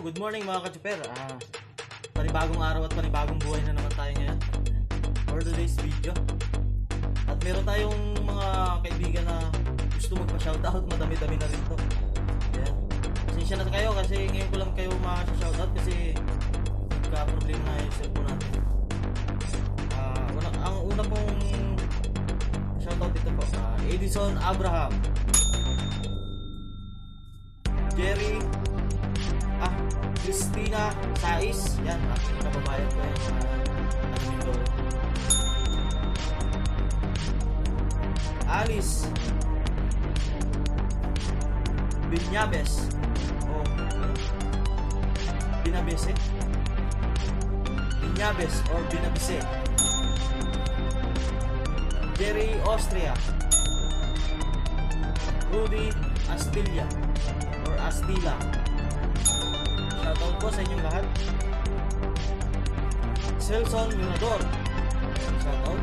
good morning mga ka-chuper. Panibagong araw at panibagong buhay na naman tayo ngayon for today's video. At meron tayong mga kaibigan na gusto magpa-shoutout. Madami-dami na rin to. Ayan. Pasensya na kayo kasi ngayon ko lang kayo makaka-shoutout kasi nagka-problema na yung cellphone natin. Ang una kong shoutout dito po, Edison Abraham, Jerry, Christina Sais, yan, aking kababayan ko yan, Alice Binyabes o Binabese Binyabes or Binabese, Jerry Austria, Rudy Astilla or Astila. Shoutout po sa inyong lahat. Selson Mirador, shoutout.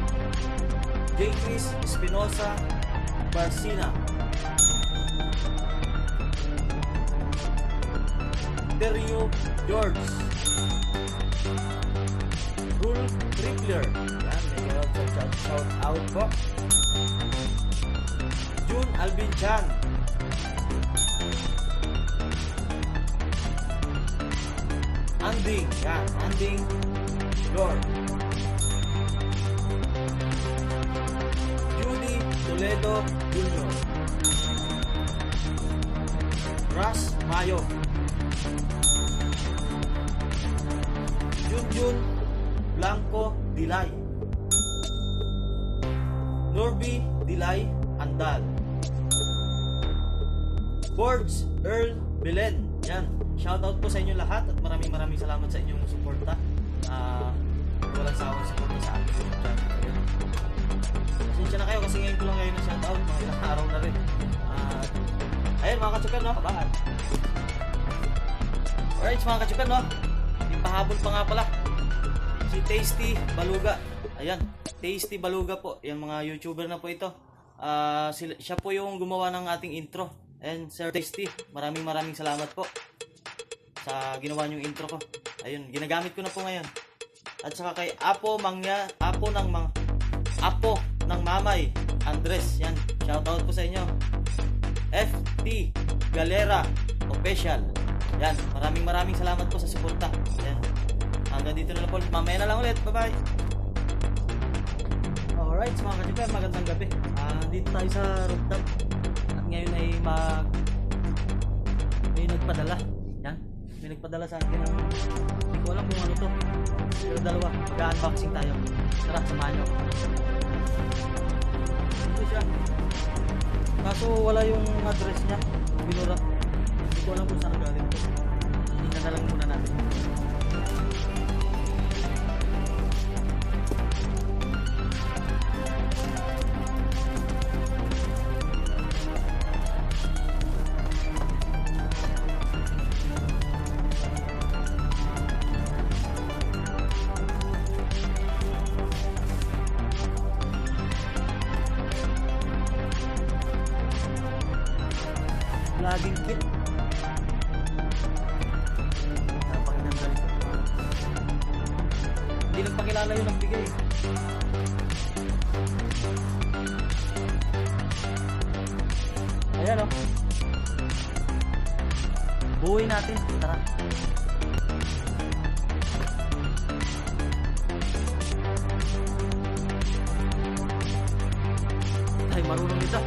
J. Chris Espinosa Barcina, Terio George, Rule Tripler, yan, may shout out po. June Alvin Chan, Anding, yan, Anding Lord, Judy Toledo Jr., Ras Mayo, Junjun Blanco Dilay, Norby Dilay Andal, Boards Earl Belen. Yan, shoutout po sa inyo lahat at maraming salamat sa inyong suporta. Walang sawang suporta sa akin. Pasensya na kayo kasi ngayon ko lang kayo na shoutout, mga ilang araw na rin. Ayun mga ka-chuper, no? Kabahan. Alright mga ka-chuper, no? Ipahabol pa nga pala si Tasty Baluga. Ayan, Tasty Baluga po. Yung mga YouTuber na po ito. Siya po yung gumawa ng ating intro. And Sir Tasty, maraming salamat po sa ginawa niyong intro ko. Ayun, ginagamit ko na po ngayon. At saka kay Apo ng Mamay Andres, yan, shoutout po sa inyo. FT Galera Official, yan, maraming salamat po sa suporta. Yan, hanggang dito na lang po. Mamaya na lang ulit, bye bye. Alright mga ka-chuper, magandang gabi. Dito tayo sa rooftop. At ngayon ay may nagpadala. Yan, may nagpadala sa akin ng, hindi ko alam kung ano to, pero dalawa, mag-unboxing tayo. Tara, samahan nyo. Ito siya, kaso wala yung address niya, binura. Hindi ko alam kung saan galing to. Tingnan na lang muna natin. Laging fit. Napakinggan galing ko. Hindi nagpakilala yun ang bigay. Ayan o. Buuin natin. Tara. Ay, marunong ito.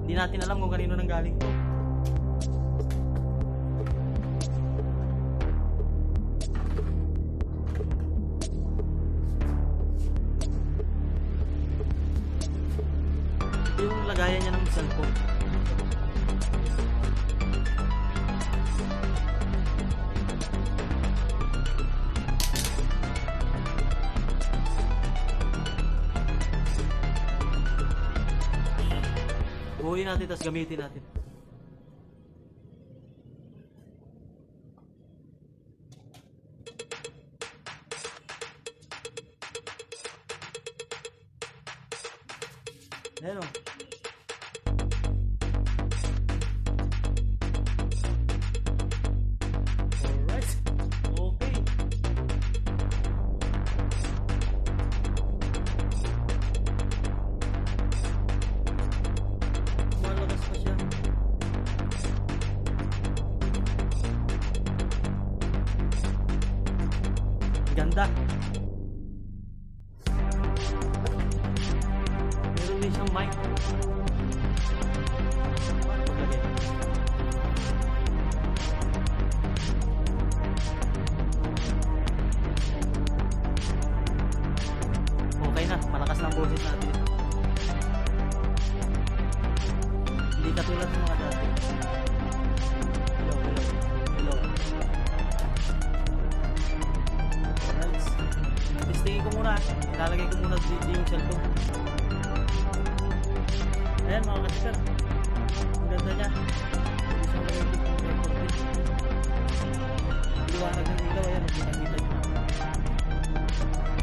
Hindi natin alam kung kanino nang galing to. Ito yung lagayan niya ng cellphone. Buuin natin, tapos gamitin natin. Ayan o. Alright. Okay. Malakas pa siya. Ganda. Meron din siyang mic. Paano maglagay? Okay na, malakas na ang boses natin. Hindi katulad ng mga dati. Hello, hello, hello. Alright. Testingin ko muna. Ilalagay ko muna dito yung cellphone. Ayan mga katisan. Ang ganda niya. Isang limited yung recording. Liwanag ng ilaw. Ayan, nakita-kita nyo.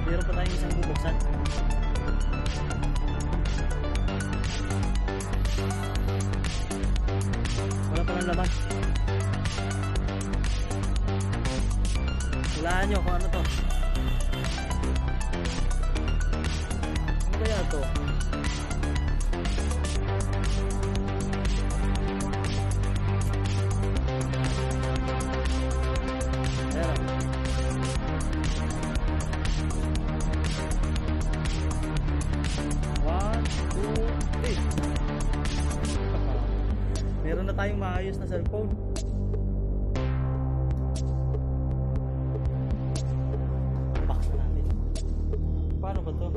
Meron pa tayong isang bubuksan. Wala pa ng laman. Hulaan nyo kung ano to. Ano kaya to? Ayan. One, two, three. Meron na tayong maayos na cellphone. Box na natin. Paano ba to?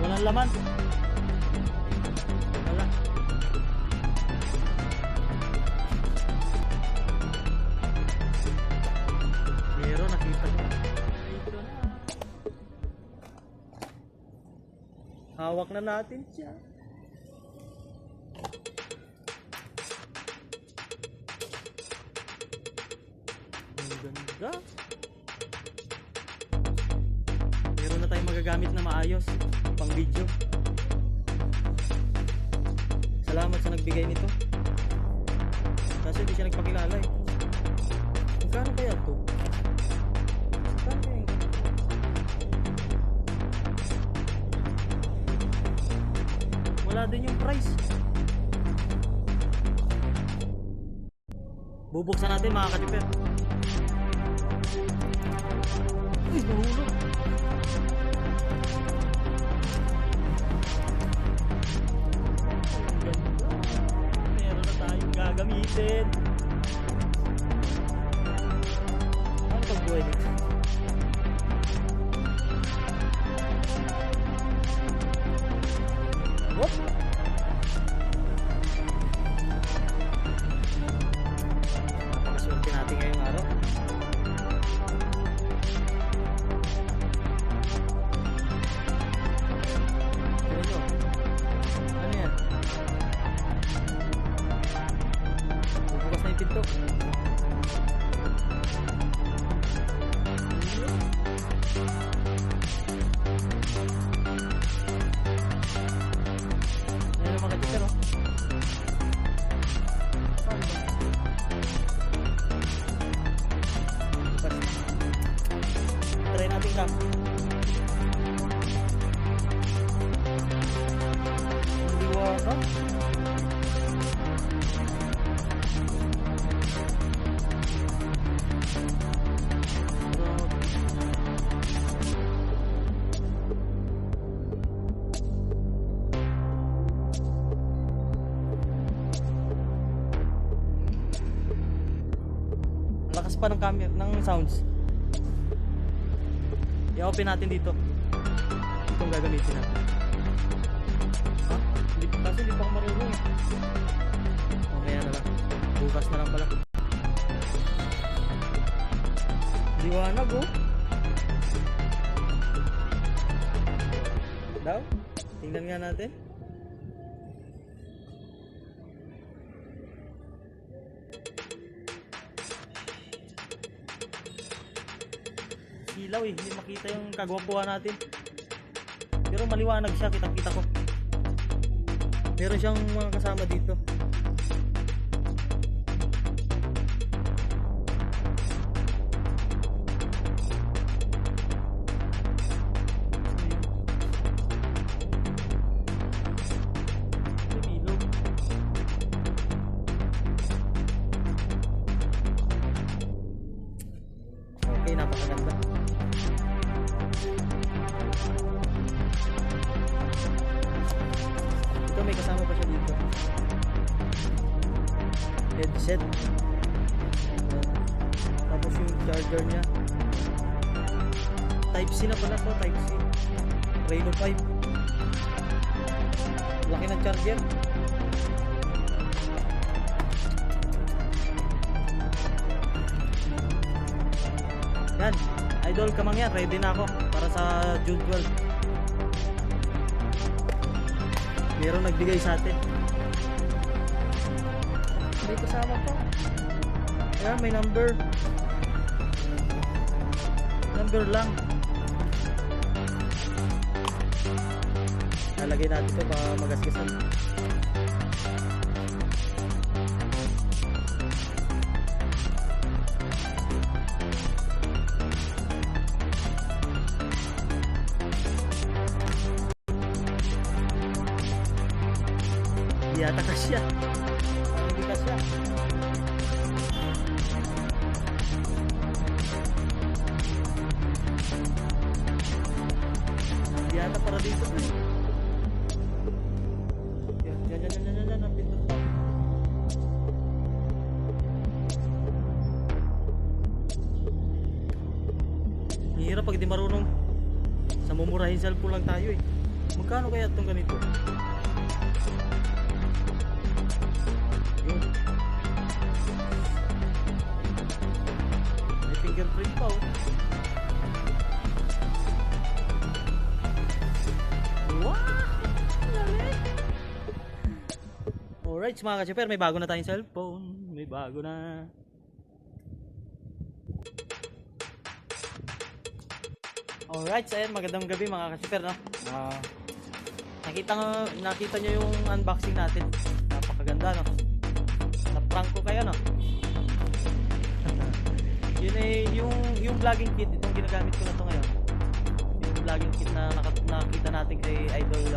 Walang laman. Wala. Meron, nakita ko. Ito na. Hawak na natin siya. Ang ganda. Meron na tayong magagamit na maayos pang video. Salamat sa nagbigay nito. Kasi di siya nagpakilala eh. Magkano kaya to? Magkano kaya? Wala din yung price. Bubuksan natin mga katiper. Uy, nahulog. Meron na tayong gagamitin. Ano pagbuhay nito? Whoop! Napakaswerte natin ngayong araw. Tignan nyo. Ano yan? Bubukas na yung pinto. Ayan ang mga katiper, oh. Paano ba? Bukas. Try natin cam. Hindi wala. Lakas pa ng camera, ng sounds. I-open natin dito. Itong gagamitin natin. Ha? Kasi hindi pa ako marunong eh. Mamaya na lang. Bukas na lang pala. Liwanag oh. Daw? Tingnan nga natin. silaw eh. Hindi makita yung kagwapuhan natin. Pero maliwanag siya, kitang-kita ko. Meron siyang mga kasama dito. Okay, napakaganda. Ito may kasama pa siya dito. Headset. Tapos yung charger niya. Type C na pala to, Type C. Reno 5. Laki ng charger. Yan, idol kamang yan, ready na ako para sa June 12. Meron nagbigay sa atin. May kasama pa. Ayan, may number. Number lang. Lalagay natin ito para magasgasan. Hindi ata kasya. Hindi kasya. Hindi ata para dito. Yan. Ang pindot pa. Hirap pag di marunong. Sa mumurahin cellphone lang tayo eh. Magkano kaya itong ganito? Yun. May fingerprint pa oh. Wow! Lalit! Alright mga ka-super, may bago na tayong cellphone. May bago na. Alright, so ayan, magandang gabi mga ka-super, no? Nakita nyo yung unboxing natin. Napakaganda, no? Na-prank ko kayo, no? Yun eh, yung vlogging kit, itong ginagamit ko na to ngayon. Yung vlogging kit na nakita natin kay Idol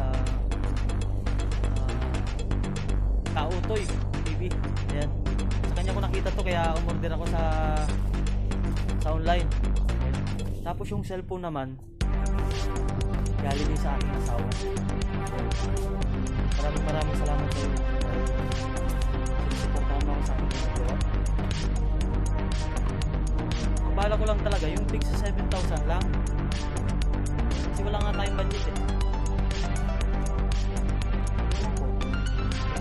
Kautoy TV. Ayan. Sa kanya ko nakita to, kaya umorder ako sa online. Tapos yung cellphone naman galing din sa aking asawa. Maraming salamat sa iyo. Suportahan mo ako sa aking ginagawa. Ang bala ko lang talaga yung tig sa 7,000 lang. Kasi wala nga tayong budget eh.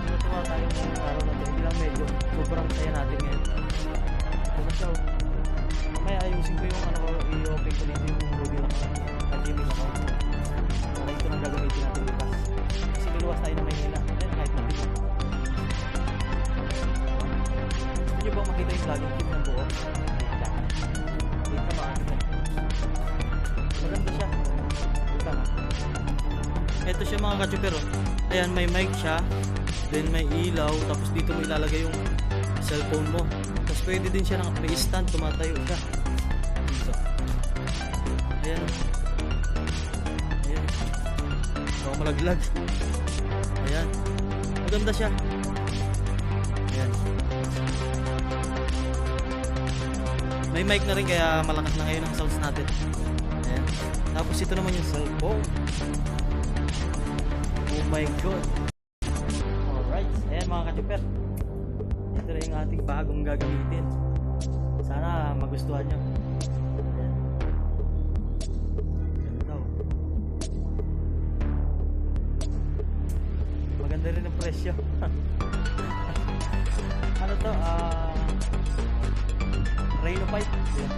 Natuwa tayo ngayong araw na ito. Hindi lang medyo sobrang saya natin ngayon. Ano siya oh. Mamaya ayusin ko yung i-open ko dito yung Google account at Gmail account. Para ito nang gagamitin natin bukas. Kasi luluwas tayo ng Maynila. Ayun, kahit natin. Gusto nyo bang makita yung vlogging team ng buo? Wait ka maano yan. Maganda siya. Wait ka na. Ito siya mga ka-chuper. Ayan, may mic siya. Then may ilaw. Tapos dito mo ilalagay yung cellphone mo. Tapos pwede din siya may stand, tumatayo siya. So, ayan. Ayan. Baka malaglag. Ayan. Maganda siya. Ayan. May mic na rin kaya malakas na ngayon ang sounds natin. Ayan. Tapos ito naman yung cellphone. Oh my god. Alright. Ayan mga ka-chuper. Ito na yung ating bagong gagamitin. Sana magustuhan nyo. Ayan. Ganda oh. Maganda rin ang presyo. Ano to? Reno 5. Ayan.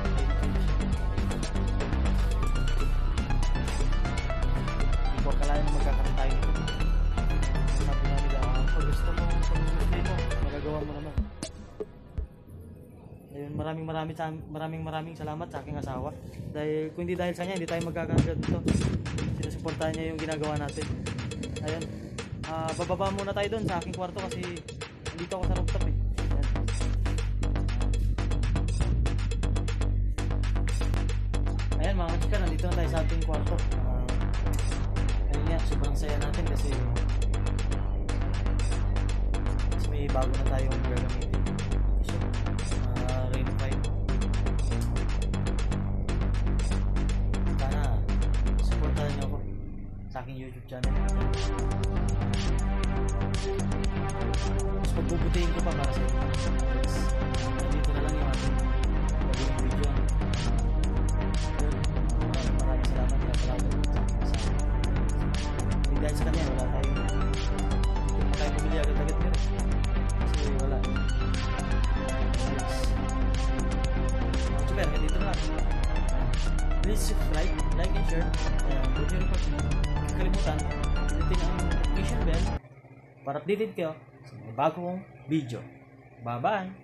Hindi ko akalain na magkakaroon tayo nito. Sabi namin pag gusto mo, pag gusto mo, magagawa mo naman. Ayun, maraming salamat sa aking asawa. Dahil kung hindi dahil sa kanya, hindi tayo magkakaganto dito. Sinusuportahan niya yung ginagawa natin. Ayun. Bababa muna tayo doon sa aking kwarto kasi dito ako sa rooftop eh. Ayan mga chika, nandito na tayo sa ating kwarto. Ayun nga, sobrang saya natin kasi may bago na tayong gagamitin. Rain 5. Sana supportahan niyo ako sa aking YouTube channel. Mas pagbubutihin ko pa para sa inyo. Dito na lang yung ating gagawin video. Maraming salamat na salamat hindi dahil sa kanya wala tayong hindi tayo pumili agad-agad nyo kasi wala super, dito na lang please subscribe, like and share huwag nyo rin kalimutan pilitin ang notification bell para updated kayo sa mga bagong video. Bye bye.